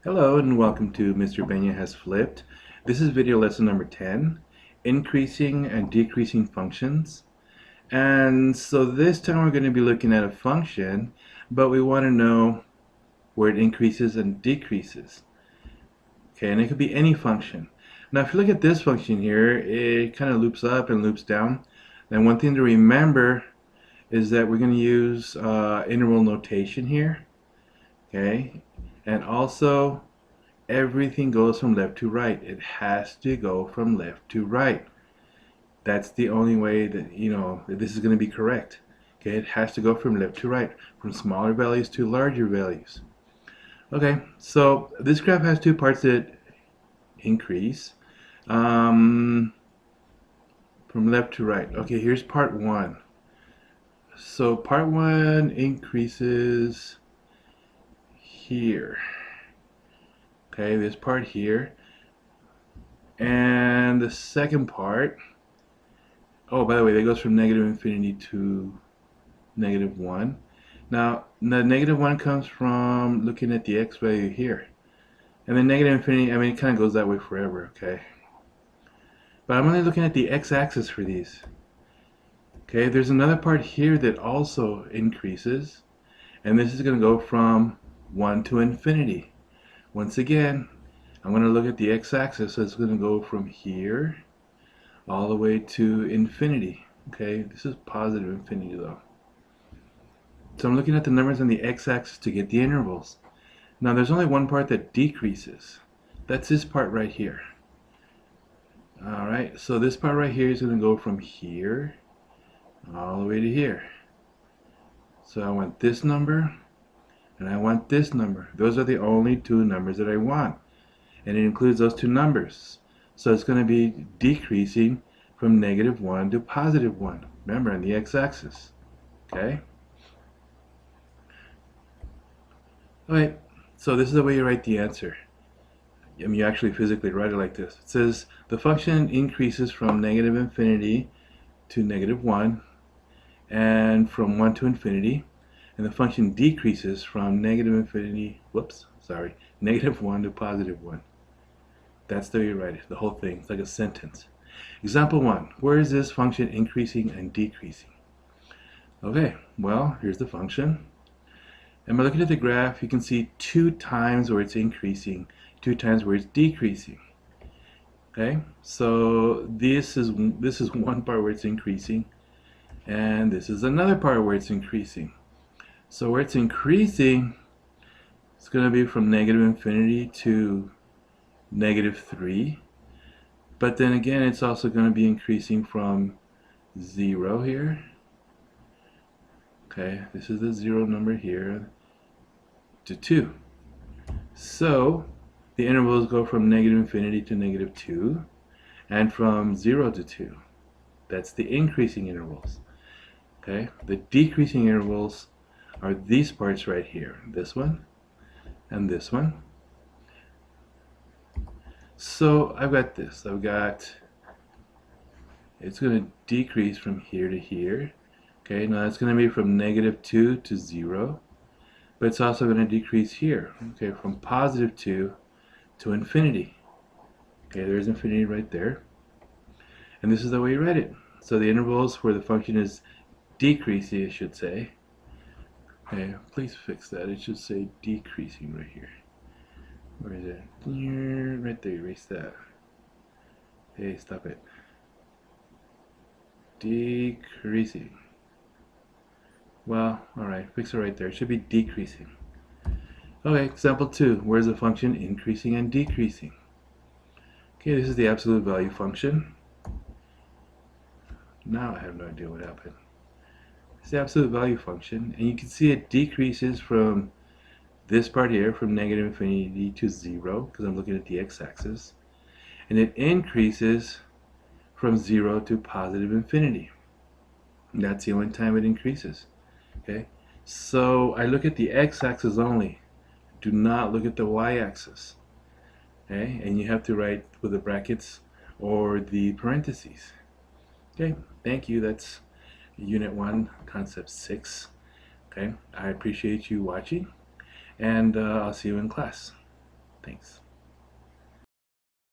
Hello and welcome to Mr. Benya Has Flipped. This is video lesson number 10, increasing and decreasing functions. And so this time we're going to be looking at a function, but we want to know where it increases and decreases. Okay, and it could be any function. Now if you look at this function here, it kind of loops up and loops down. And one thing to remember is that we're going to use interval notation here. Okay, and also everything goes from left to right. It has to go from left to right. That's the only way that that this is going to be correct. Okay, it has to go from left to right, from smaller values to larger values. Okay, so this graph has two parts that increase from left to right. Okay, here's part one. So part one increases here. Okay, this part here. And the second part, oh, by the way, that goes from negative infinity to negative 1. Now, the negative 1 comes from looking at the x value here. And then negative infinity, I mean, it kind of goes that way forever, okay? But I'm only looking at the x-axis for these. Okay, there's another part here that also increases. And this is going to go from 1 to infinity. Once again, I'm going to look at the x-axis, so it's going to go from here all the way to infinity. Okay, this is positive infinity though. So I'm looking at the numbers on the x-axis to get the intervals. Now there's only one part that decreases. That's this part right here. Alright, so this part right here is going to go from here all the way to here. So I want this number and I want this number. Those are the only two numbers that I want. And it includes those two numbers. So it's going to be decreasing from negative 1 to positive 1. Remember, on the x-axis. Okay? Alright, so this is the way you write the answer. I mean, you actually physically write it like this. It says the function increases from negative infinity to negative 1 and from 1 to infinity. And the function decreases from negative infinity, negative 1 to positive 1. That's the way you write it, the whole thing. It's like a sentence. Example 1. Where is this function increasing and decreasing? Okay, well, here's the function. And by looking at the graph, you can see 2 times where it's increasing, 2 times where it's decreasing. Okay, so this is one part where it's increasing, and this is another part where it's increasing. So where it's increasing, it's going to be from negative infinity to negative 3. But then again, it's also going to be increasing from 0 here. Okay, this is the 0 number here to 2. So the intervals go from negative infinity to negative 2 and from 0 to 2. That's the increasing intervals. Okay, the decreasing intervals are these parts right here, this one and this one. So I've got this. It's going to decrease from here to here. Okay, now it's going to be from negative 2 to 0. But it's also going to decrease here. Okay, from positive 2 to infinity. Okay, there's infinity right there. And this is the way you write it. So the intervals where the function is decreasing, it should say. Okay, please fix that. It should say decreasing right here. Where is it? Right there, erase that. Hey, stop it. Decreasing. Well, alright, fix it right there. It should be decreasing. Okay, example 2. Where's the function increasing and decreasing? Okay, this is the absolute value function. Now I have no idea what happened. It's the absolute value function, and you can see it decreases from this part here, from negative infinity to 0, because I'm looking at the x-axis, and it increases from 0 to positive infinity. And that's the only time it increases. Okay, so I look at the x-axis only. Do not look at the y-axis. Okay, and you have to write with the brackets or the parentheses. Okay, thank you. That's Unit 1, Concept 6. Okay, I appreciate you watching, and I'll see you in class. Thanks.